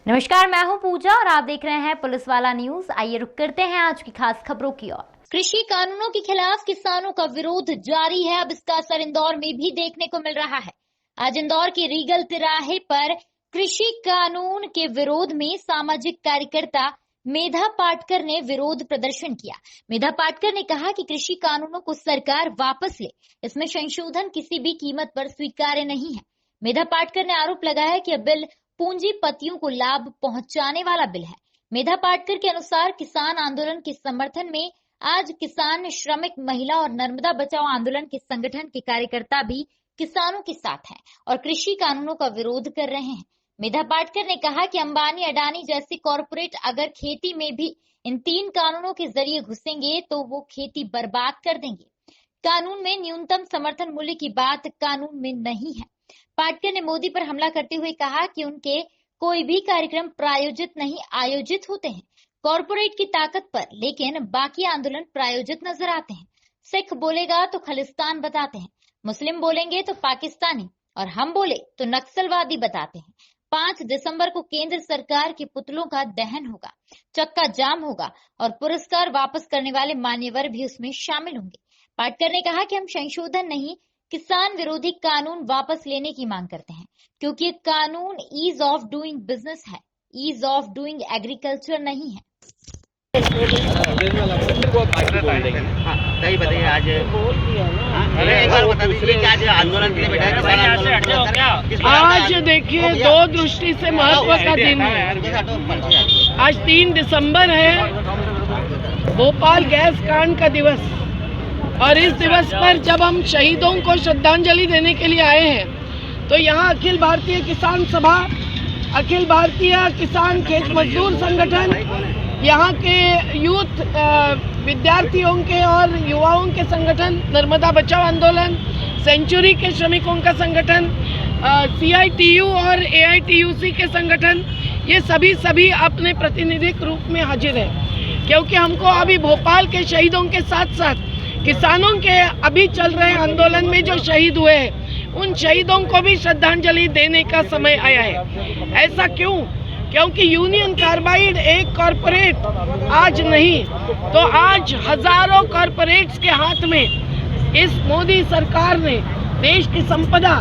नमस्कार, मैं हूं पूजा और आप देख रहे हैं पुलिस वाला न्यूज। आइए रुक करते हैं आज की खास खबरों की ओर। कृषि कानूनों के खिलाफ किसानों का विरोध जारी है। अब इसका असर इंदौर में भी देखने को मिल रहा है। आज इंदौर के रीगल तिराहे पर कृषि कानून के विरोध में सामाजिक कार्यकर्ता मेधा पाटकर ने विरोध प्रदर्शन किया। मेधा पाटकर ने कहा कि कृषि कानूनों को सरकार वापस ले, इसमें संशोधन किसी भी कीमत पर स्वीकार्य नहीं है। मेधा पाटकर ने आरोप लगाया कि यह बिल पूंजीपतियों को लाभ पहुंचाने वाला बिल है। मेधा पाटकर के अनुसार किसान आंदोलन के समर्थन में आज किसान, श्रमिक, महिला और नर्मदा बचाओ आंदोलन के संगठन के कार्यकर्ता भी किसानों के साथ हैं और कृषि कानूनों का विरोध कर रहे हैं। मेधा पाटकर ने कहा कि अंबानी, अडानी जैसे कॉरपोरेट अगर खेती में भी इन 3 कानूनों के जरिए घुसेंगे तो वो खेती बर्बाद कर देंगे। कानून में न्यूनतम समर्थन मूल्य की बात कानून में नहीं है। पाटकर ने मोदी पर हमला करते हुए कहा कि उनके कोई भी कार्यक्रम प्रायोजित नहीं आयोजित होते हैं कॉरपोरेट की ताकत पर, लेकिन बाकी आंदोलन प्रायोजित नजर आते हैं। सिख बोलेगा तो खालिस्तान बताते हैं, मुस्लिम बोलेंगे तो पाकिस्तानी और हम बोले तो नक्सलवादी बताते हैं। 5 दिसंबर को केंद्र सरकार के पुतलों का दहन होगा, चक्का जाम होगा और पुरस्कार वापस करने वाले मान्यवर भी उसमें शामिल होंगे। पाटकर ने कहा कि हम संशोधन नहीं, किसान विरोधी कानून वापस लेने की मांग करते हैं, क्योंकि कानून ईज ऑफ डूइंग बिजनेस है, ईज ऑफ डूइंग एग्रीकल्चर नहीं है। सही बताइए। आज एक बार बता दीजिए कि आज आंदोलन के लिए बैठा है। आज देखिए, 2 दृष्टि से महत्व का दिन है। आज 3 दिसंबर है, भोपाल गैस कांड का दिवस, और इस दिवस पर जब हम शहीदों को श्रद्धांजलि देने के लिए आए हैं तो यहाँ अखिल भारतीय किसान सभा, अखिल भारतीय किसान खेत मजदूर संगठन, यहाँ के यूथ विद्यार्थियों के और युवाओं के संगठन, नर्मदा बचाओ आंदोलन, सेंचुरी के श्रमिकों का संगठन, CITU और AITUC के संगठन, ये सभी अपने प्रतिनिधिक रूप में हाजिर हैं, क्योंकि हमको अभी भोपाल के शहीदों के साथ साथ किसानों के अभी चल रहे आंदोलन में जो शहीद हुए हैं, उन शहीदों को भी श्रद्धांजलि देने का समय आया है। ऐसा क्यों? क्योंकि यूनियन कार्बाइड एक कॉरपोरेट आज नहीं तो आज हजारों कॉरपोरेट्स के हाथ में इस मोदी सरकार ने देश की संपदा,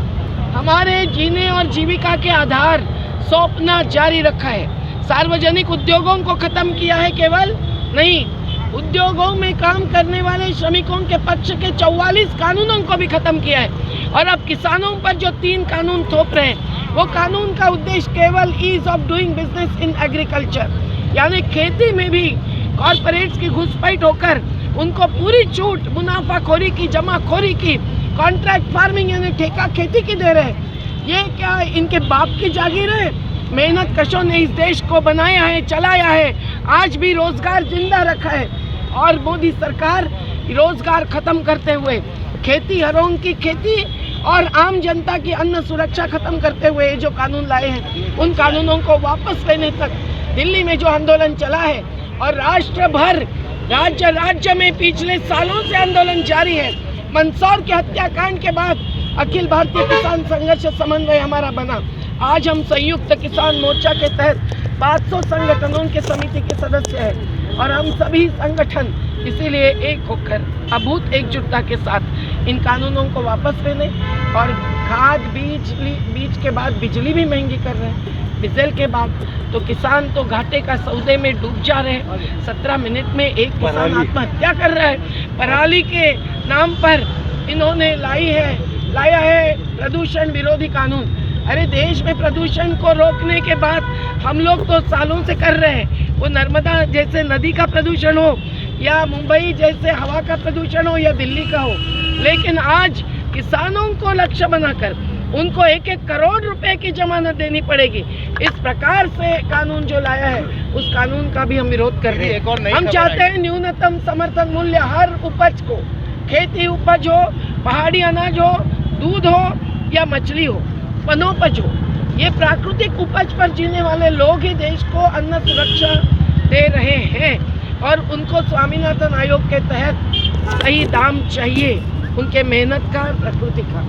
हमारे जीने और जीविका के आधार सौंपना जारी रखा है। सार्वजनिक उद्योगों को खत्म किया है केवल नहीं, उद्योगों में काम करने वाले श्रमिकों के पक्ष के 44 कानूनों को भी खत्म किया है। और अब किसानों पर जो 3 कानून थोप रहे हैं, वो कानून का उद्देश्य केवल ease of doing business in agriculture, यानी खेती में भी कॉरपोरेट्स की घुसपैठ होकर उनको पूरी छूट, मुनाफाखोरी की, जमाखोरी की, कॉन्ट्रैक्ट फार्मिंग यानी ठेका खेती की दे रहे हैं। ये क्या इनके बाप की जागीर है? मेहनत कशों ने इस देश को बनाया है, चलाया है, आज भी रोजगार जिंदा रखा है। और मोदी सरकार रोजगार खत्म करते हुए खेती हरों की खेती और आम जनता की अन्न सुरक्षा खत्म करते हुए जो कानून लाए हैं, उन कानूनों को वापस लेने तक दिल्ली में जो आंदोलन चला है और राष्ट्र भर, राज्य में पिछले सालों से आंदोलन जारी है। मंदसौर के हत्याकांड के बाद अखिल भारतीय किसान संघर्ष समन्वय हमारा बना। आज हम संयुक्त किसान मोर्चा के तहत 500 संगठनों के समिति के सदस्य हैं और हम सभी संगठन इसीलिए एक होकर अभूत एकजुटता के साथ इन कानूनों को वापस लेने और खाद बीज के बाद बिजली भी महंगी कर रहे हैं, डीजल के बाद तो किसान तो घाटे का सौदे में डूब जा रहे हैं। 17 मिनट में एक किसान आत्महत्या कर रहा है। पराली के नाम पर इन्होंने लाया है प्रदूषण विरोधी कानून। अरे देश में प्रदूषण को रोकने के बाद हम लोग तो सालों से कर रहे हैं, वो नर्मदा जैसे नदी का प्रदूषण हो या मुंबई जैसे हवा का प्रदूषण हो या दिल्ली का हो, लेकिन आज किसानों को लक्ष्य बनाकर उनको 1-1 करोड़ रुपए की जमानत देनी पड़ेगी। इस प्रकार से कानून जो लाया है, उस कानून का भी हम विरोध कर रहे हैं। हम चाहते हैं न्यूनतम समर्थन मूल्य हर उपज को, खेती उपज हो, पहाड़ी अनाज हो, दूध हो या मछली हो, वनोपज हो, ये प्राकृतिक उपज पर जीने वाले लोग ही देश को अन्न सुरक्षा दे रहे हैं और उनको स्वामीनाथन आयोग के तहत सही दाम चाहिए उनके मेहनत का, प्रकृति का।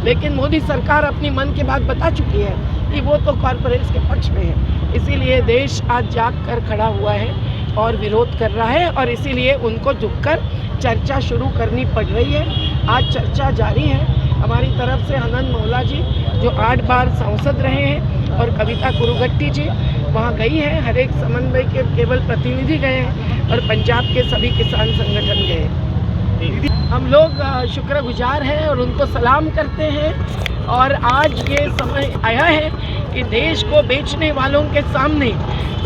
लेकिन मोदी सरकार अपनी मन की बात बता चुकी है कि वो तो कॉरपोरेट्स के पक्ष में है। इसीलिए देश आज जाग कर खड़ा हुआ है और विरोध कर रहा है, और इसीलिए उनको झुककर चर्चा शुरू करनी पड़ रही है। आज चर्चा जारी है। हमारी तरफ से आनंद मोहला जी जो 8 बार सांसद रहे हैं और कविता कुरुगट्टी जी वहाँ गई है, हर एक समन्वय के केवल प्रतिनिधि गए हैं और पंजाब के सभी किसान संगठन गए हैं। हम लोग शुक्रगुजार हैं और उनको सलाम करते हैं। और आज ये समय आया है कि देश को बेचने वालों के सामने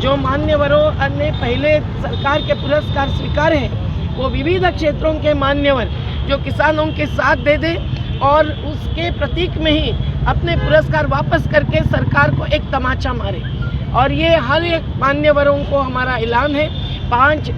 जो मान्यवरों ने पहले सरकार के पुरस्कार स्वीकारे हैं, वो विविध क्षेत्रों के मान्यवर जो किसानों के साथ दे दे और उसके प्रतीक में ही अपने पुरस्कार वापस करके सरकार को एक तमाचा मारे। और ये हर एक मान्यवरों को हमारा ऐलान है, 5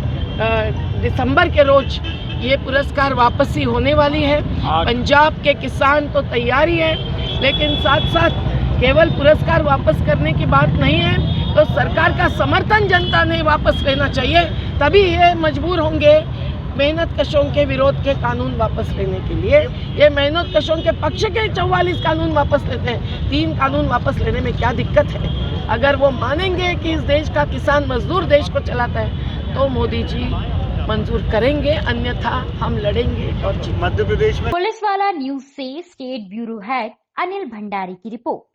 दिसंबर के रोज ये पुरस्कार वापसी होने वाली है। पंजाब के किसान तो तैयार ही है, लेकिन साथ साथ केवल पुरस्कार वापस करने की बात नहीं है, तो सरकार का समर्थन जनता ने वापस लेना चाहिए, तभी ये मजबूर होंगे मेहनत कशों के विरोध के कानून वापस लेने के लिए। ये मेहनत कशों के पक्ष के 44 कानून वापस लेते हैं, 3 कानून वापस लेने में क्या दिक्कत है? अगर वो मानेंगे कि इस देश का किसान मजदूर देश को चलाता है तो मोदी जी मंजूर करेंगे, अन्यथा हम लड़ेंगे और मध्य प्रदेश में। पुलिस वाला न्यूज से state bureau head Anil Bhandari की रिपोर्ट।